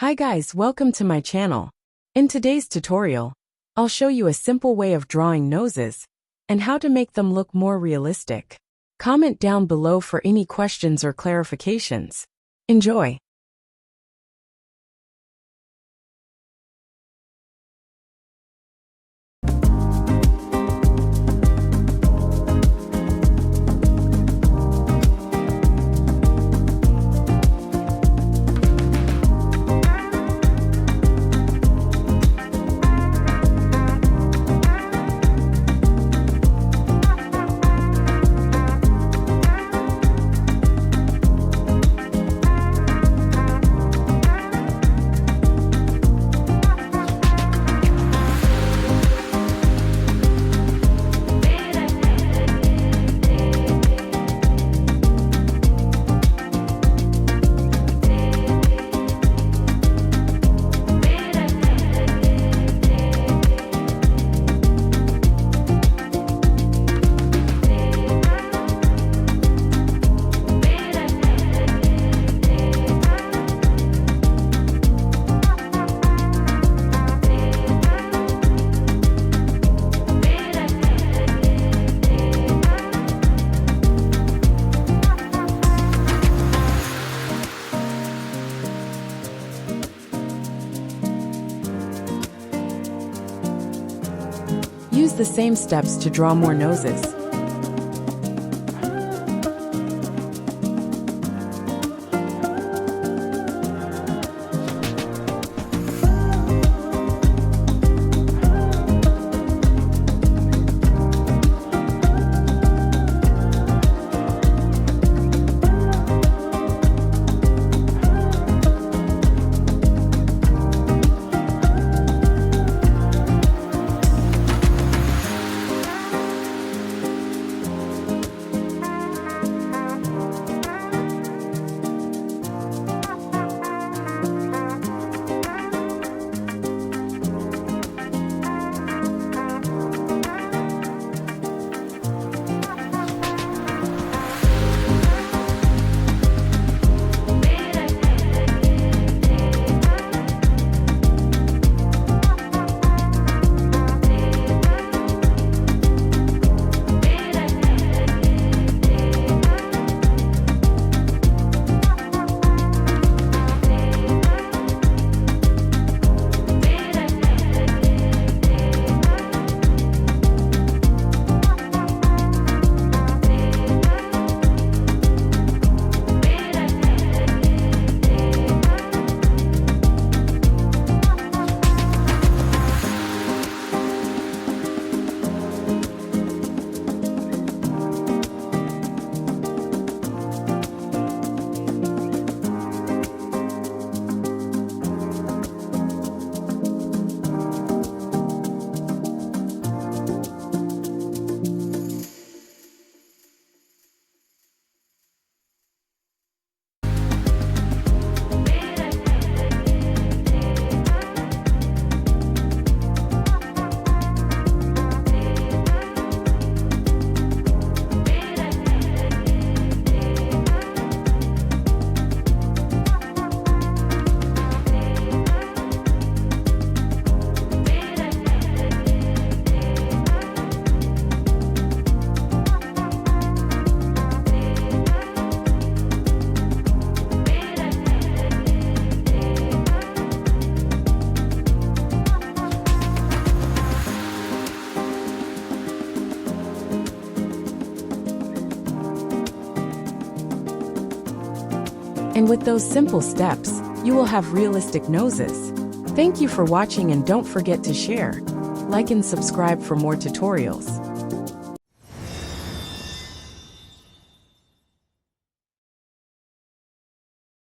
Hi guys, welcome to my channel. In today's tutorial, I'll show you a simple way of drawing noses and how to make them look more realistic. Comment down below for any questions or clarifications. Enjoy! Use the same steps to draw more noses. And with those simple steps, you will have realistic noses. Thank you for watching and don't forget to share, like and subscribe for more tutorials.